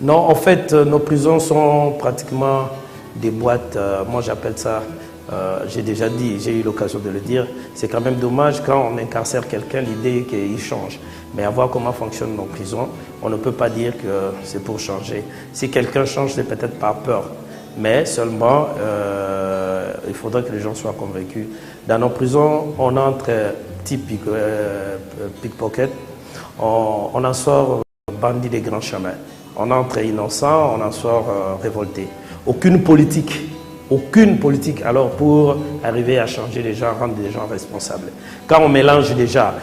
Non, en fait, nos prisons sont pratiquement des boîtes, moi j'appelle ça, j'ai déjà dit, j'ai eu l'occasion de le dire, c'est quand même dommage quand on incarcère quelqu'un, l'idée qu'il change. Mais à voir comment fonctionnent nos prisons, on ne peut pas dire que c'est pour changer. Si quelqu'un change, c'est peut-être par peur. Mais seulement, il faudrait que les gens soient convaincus. Dans nos prisons, on entre type pickpocket, on en sort bandit des grands chemins. On entre innocent, on en sort révolté. Aucune politique alors pour arriver à changer les gens, rendre les gens responsables. Quand on mélange déjà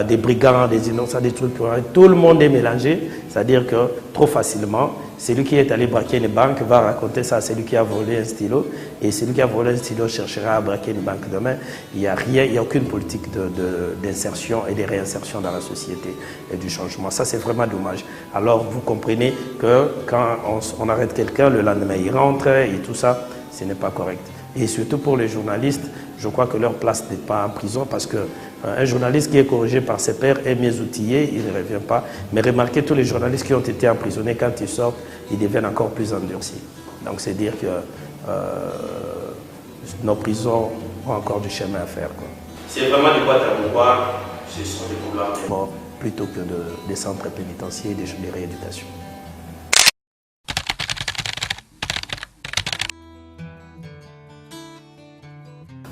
des brigands, des innocents, des trucs, tout le monde est mélangé, c'est-à-dire que trop facilement, celui qui est allé braquer une banque va raconter ça à celui qui a volé un stylo, et celui qui a volé un stylo cherchera à braquer une banque demain. Il n'y a rien, il n'y a aucune politique d'insertion et de réinsertion dans la société et du changement. Ça, c'est vraiment dommage. Alors, vous comprenez que quand on arrête quelqu'un, le lendemain, il rentre et tout ça, ce n'est pas correct. Et surtout pour les journalistes, je crois que leur place n'est pas en prison parce qu'un journaliste qui est corrigé par ses pairs est mieux outillé, il ne revient pas. Mais remarquez, tous les journalistes qui ont été emprisonnés, quand ils sortent, ils deviennent encore plus endurcis. Donc c'est dire que nos prisons ont encore du chemin à faire. C'est vraiment des boîtes à mouvoir, ce sont des couloirs de mort plutôt que des centres pénitentiaires et des rééducations.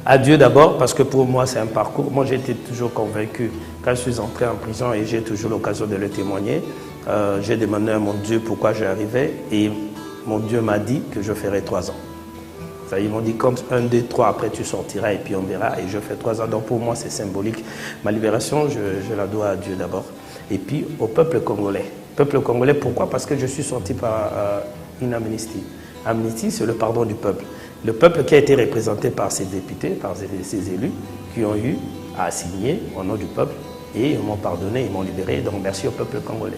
À Dieu d'abord, parce que pour moi c'est un parcours. Moi j'ai été toujours convaincu, quand je suis entré en prison et j'ai toujours l'occasion de le témoigner, j'ai demandé à mon Dieu pourquoi j'arrivais et mon Dieu m'a dit que je ferais 3 ans. Ça, ils m'ont dit comme 1, 2, 3, après tu sortiras et puis on verra, et je fais 3 ans. Donc pour moi c'est symbolique. Ma libération, je la dois à Dieu d'abord. Et puis au peuple congolais. Peuple congolais, pourquoi? Parce que je suis sorti par une amnistie. Amnistie, c'est le pardon du peuple. Le peuple qui a été représenté par ses députés, par ses élus, qui ont eu à signer au nom du peuple, et ils m'ont pardonné, ils m'ont libéré. Donc merci au peuple congolais.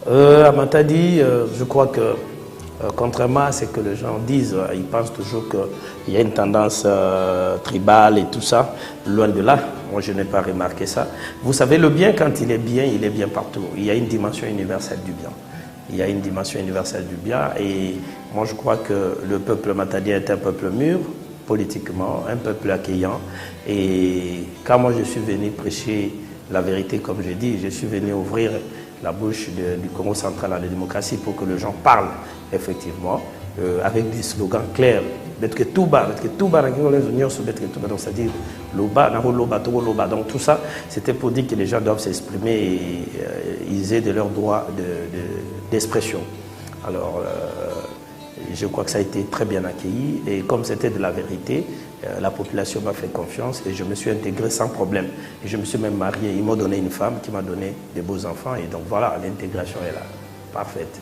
À Matadi, je crois que, contrairement à ce que les gens disent, ils pensent toujours qu'il y a une tendance tribale et tout ça. Loin de là, moi je n'ai pas remarqué ça. Vous savez, le bien, quand il est bien partout. Il y a une dimension universelle du bien. Il y a une dimension universelle du bien. Et moi je crois que le peuple matadien est un peuple mûr, politiquement, un peuple accueillant. Et quand moi je suis venu prêcher la vérité, comme j'ai dit, je suis venu ouvrir la bouche du Congo central à la démocratie pour que les gens parlent effectivement avec des slogans clairs. Donc c'est-à-dire donc tout ça, c'était pour dire que les gens doivent s'exprimer et ils aient de leurs droits d'expression. Alors je crois que ça a été très bien accueilli et comme c'était de la vérité, la population m'a fait confiance et je me suis intégré sans problème. Et je me suis même marié. Ils m'ont donné une femme qui m'a donné des beaux enfants et donc voilà, l'intégration est là, parfaite.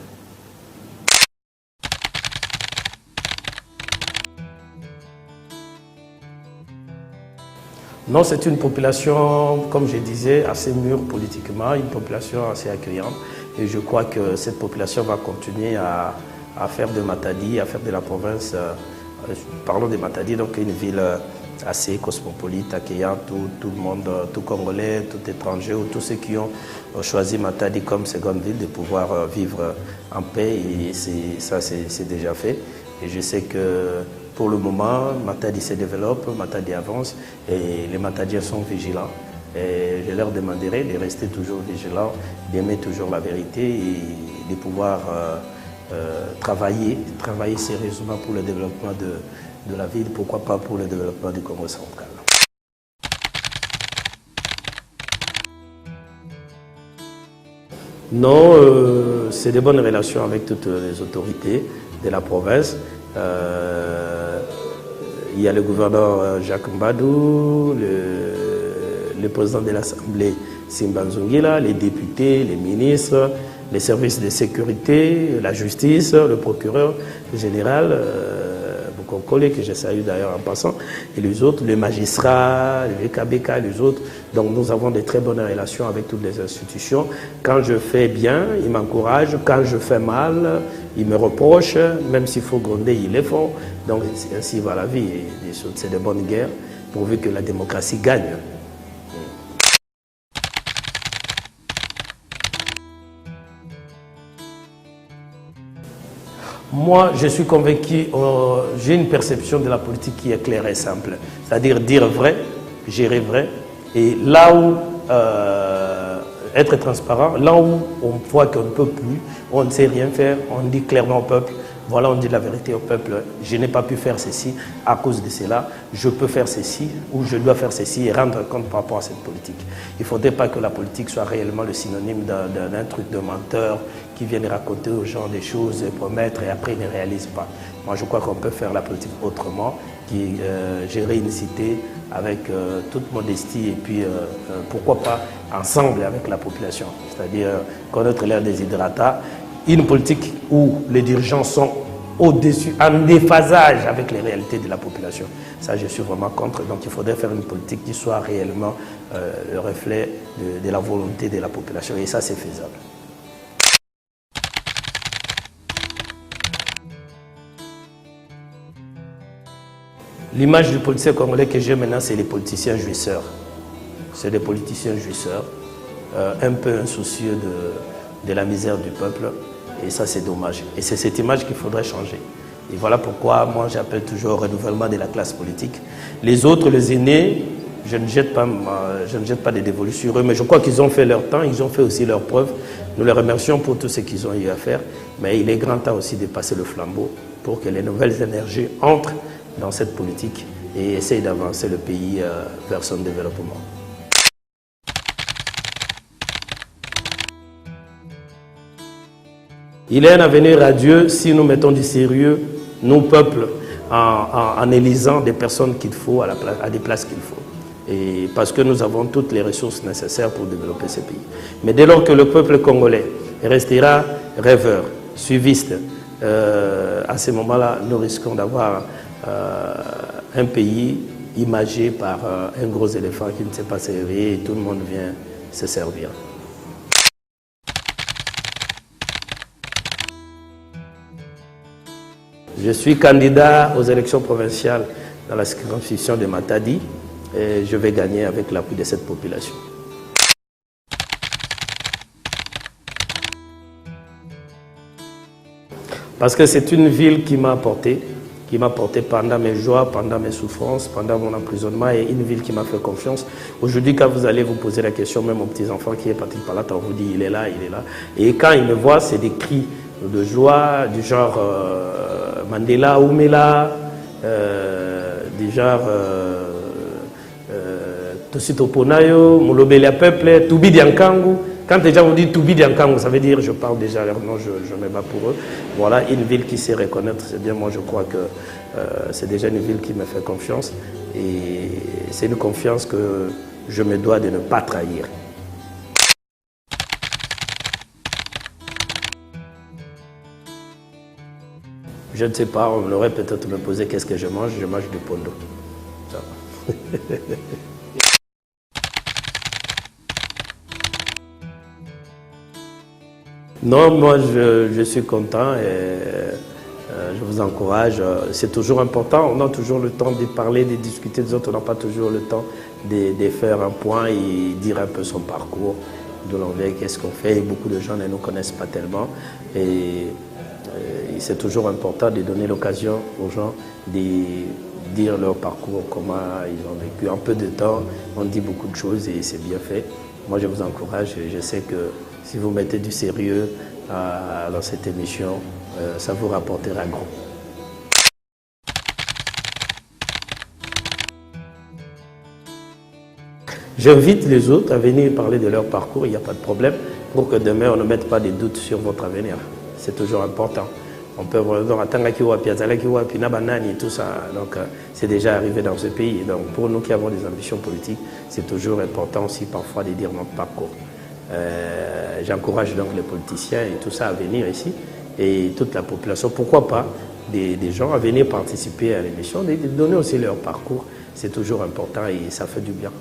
Non, c'est une population, comme je disais, assez mûre politiquement, une population assez accueillante. Et je crois que cette population va continuer à faire de Matadi, à faire de la province, parlons de Matadi, donc une ville assez cosmopolite, accueillante, tout le monde, tout Congolais, tout étranger, ou tous ceux qui ont choisi Matadi comme seconde ville, de pouvoir vivre en paix. Et ça, c'est déjà fait. Et je sais que pour le moment, Matadi se développe, Matadi avance et les Matadiens sont vigilants. Et je leur demanderai de rester toujours vigilants, d'aimer toujours la vérité et de pouvoir travailler sérieusement pour le développement de la ville, pourquoi pas pour le développement du Congo central. Non, c'est de bonnes relations avec toutes les autorités de la province. Il y a le gouverneur Jacques Mbadou, le président de l'Assemblée Simba Nzongila, les députés, les ministres, les services de sécurité, la justice, le procureur général, Bokokole, que je salue d'ailleurs en passant, et les autres, les magistrats, les KBK, les autres. Donc nous avons de très bonnes relations avec toutes les institutions. Quand je fais bien, ils m'encouragent. Quand je fais mal, ils me reprochent. Même s'il faut gronder, ils le font. Donc ainsi va la vie. C'est de bonnes guerres, pourvu que la démocratie gagne. Moi, je suis convaincu, j'ai une perception de la politique qui est claire et simple. C'est-à-dire dire vrai, gérer vrai, et là où être transparent, là où on voit qu'on ne peut plus, on ne sait rien faire, on dit clairement au peuple, voilà, on dit la vérité au peuple, je n'ai pas pu faire ceci à cause de cela, je peux faire ceci ou je dois faire ceci et rendre compte par rapport à cette politique. Il ne faudrait pas que la politique soit réellement le synonyme d'un truc de menteur qui viennent raconter aux gens des choses, promettre et après ils ne réalisent pas. Moi je crois qu'on peut faire la politique autrement, qui gérer une cité avec toute modestie et puis pourquoi pas ensemble avec la population, c'est-à-dire connaître l'air déshydratat, une politique où les dirigeants sont au-dessus, en déphasage avec les réalités de la population. Ça, je suis vraiment contre. Donc, il faudrait faire une politique qui soit réellement le reflet de la volonté de la population. Et ça, c'est faisable. L'image du politicien congolais que j'ai maintenant, c'est les politiciens jouisseurs. C'est des politiciens jouisseurs, un peu insoucieux de la misère du peuple. Et ça, c'est dommage. Et c'est cette image qu'il faudrait changer. Et voilà pourquoi moi, j'appelle toujours au renouvellement de la classe politique. Les autres, les aînés, je ne jette pas des dévolus sur eux, mais je crois qu'ils ont fait leur temps, ils ont fait aussi leurs preuves. Nous les remercions pour tout ce qu'ils ont eu à faire. Mais il est grand temps aussi de passer le flambeau pour que les nouvelles énergies entrent dans cette politique et essayent d'avancer le pays vers son développement. Il est un avenir radieux si nous mettons du sérieux, nous, peuple, en élisant des personnes qu'il faut à des places qu'il faut. Et parce que nous avons toutes les ressources nécessaires pour développer ce pays. Mais dès lors que le peuple congolais restera rêveur, suiviste, à ce moment-là, nous risquons d'avoir un pays imagé par un gros éléphant qui ne sait pas se réveiller et tout le monde vient se servir. Je suis candidat aux élections provinciales dans la circonscription de Matadi et je vais gagner avec l'appui de cette population. Parce que c'est une ville qui m'a porté pendant mes joies, pendant mes souffrances, pendant mon emprisonnement, et une ville qui m'a fait confiance. Aujourd'hui, quand vous allez vous poser la question, même aux petits-enfants qui est parti par là, on vous dit il est là, il est là. Et quand ils me voient, c'est des cris de joie, du genre Mandela, Oumela, du genre Tosito Ponayo, Molobelia Peuple, Toubi Diankangu. Quand les gens vous disent Toubi Diankangu, ça veut dire je parle déjà leur nom, je me bats pour eux. Voilà une ville qui sait reconnaître, c'est bien, moi je crois que c'est déjà une ville qui me fait confiance et c'est une confiance que je me dois de ne pas trahir. Je ne sais pas, on aurait peut-être me posé qu'est-ce que je mange du pondo. Non, moi je suis content et je vous encourage. C'est toujours important, on a toujours le temps de parler, de discuter des autres, on n'a pas toujours le temps de faire un point et dire un peu son parcours, de l'envers, qu'est-ce qu'on fait. Et beaucoup de gens ne nous connaissent pas tellement. Et c'est toujours important de donner l'occasion aux gens de dire leur parcours, comment ils ont vécu. En peu de temps, on dit beaucoup de choses et c'est bien fait. Moi, je vous encourage et je sais que si vous mettez du sérieux dans cette émission, ça vous rapportera gros. J'invite les autres à venir parler de leur parcours, il n'y a pas de problème, pour que demain on ne mette pas de doutes sur votre avenir. C'est toujours important. On peut voir tout ça. Donc c'est déjà arrivé dans ce pays. Donc pour nous qui avons des ambitions politiques, c'est toujours important aussi parfois de dire notre parcours. J'encourage donc les politiciens et tout ça à venir ici et toute la population. Pourquoi pas des gens à venir participer à l'émission, de donner aussi leur parcours. C'est toujours important et ça fait du bien.